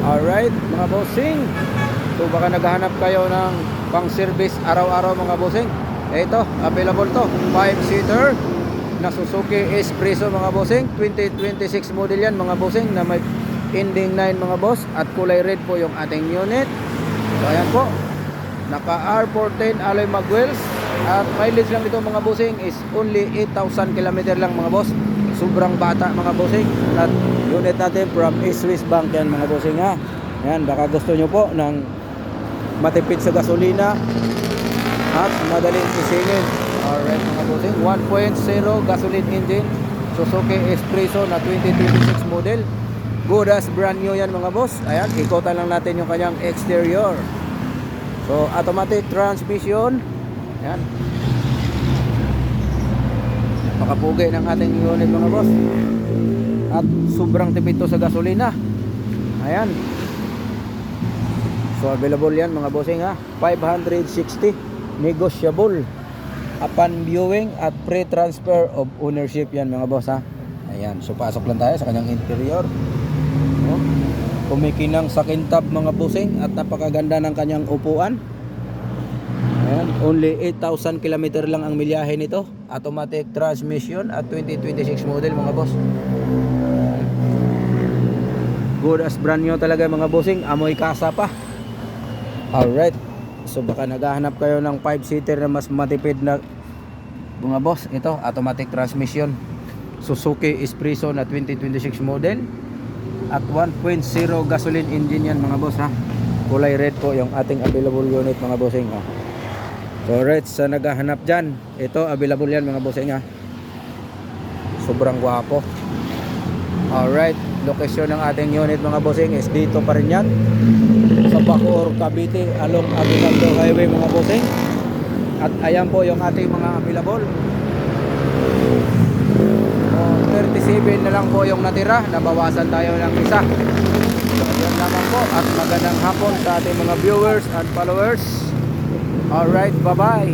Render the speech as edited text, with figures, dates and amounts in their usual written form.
Alright mga bossing, so baka naghahanap kayo ng pang service araw-araw mga bossing. Ito, available to, 5-seater na Suzuki Espresso mga bossing. 2026 model yan mga bossing, na may ending 9 mga boss. At kulay red po yung ating unit. So ayan po, naka R410 alloy mag wheels. At mileage lang ito mga bossing is only 8,000 km lang mga boss. Sobrang bata mga bossing. At unit natin from Swiss Bank yan mga bossing ha. Yan, baka gusto nyo po ng matipid sa gasolina at madaling isingin. Alright mga bossing, 1.0 gasoline engine Suzuki Espresso na 2026 model. Good as brand new yan mga boss. Ayan, ikotan lang natin yung kanyang exterior. So automatic transmission. Ayan, makapugi ng ating unit mga boss. At sobrang tipid to sa gasolina. Ayan. So available yan mga bossing ha. 560 negotiable upon viewing at pre-transfer of ownership yan mga boss ha. Ayan. So pasok lang tayo sa kanyang interior. Kumikinang sa kintab mga bossing at napakaganda ng kanyang upuan. Ayan, only 8,000 km lang ang milyahe nito. Automatic transmission at 2026 model mga boss. Good as brand new talaga mga bossing. Amoy kasa pa. Alright. So baka naghahanap kayo ng 5-seater na mas matipid na mga boss. Ito, automatic transmission Suzuki Espresso na 2026 model. At 1.0 gasoline engine yan mga boss ha. Kulay red po yung ating available unit mga bossing ha. So alright, sa naghahanap dyan, ito available yan mga bossing ha. Sobrang gwapo. Alright, location ng ating unit mga bossing is dito pa rin yan, sa Bacoor, Cavite, along Aguinaldo Highway mga bossing. At ayan po yung ating mga available. 37 na lang po yung natira, nabawasan tayo ng isa. So yan lamang po, at magandang hapon sa ating mga viewers and followers. Alright, bye bye.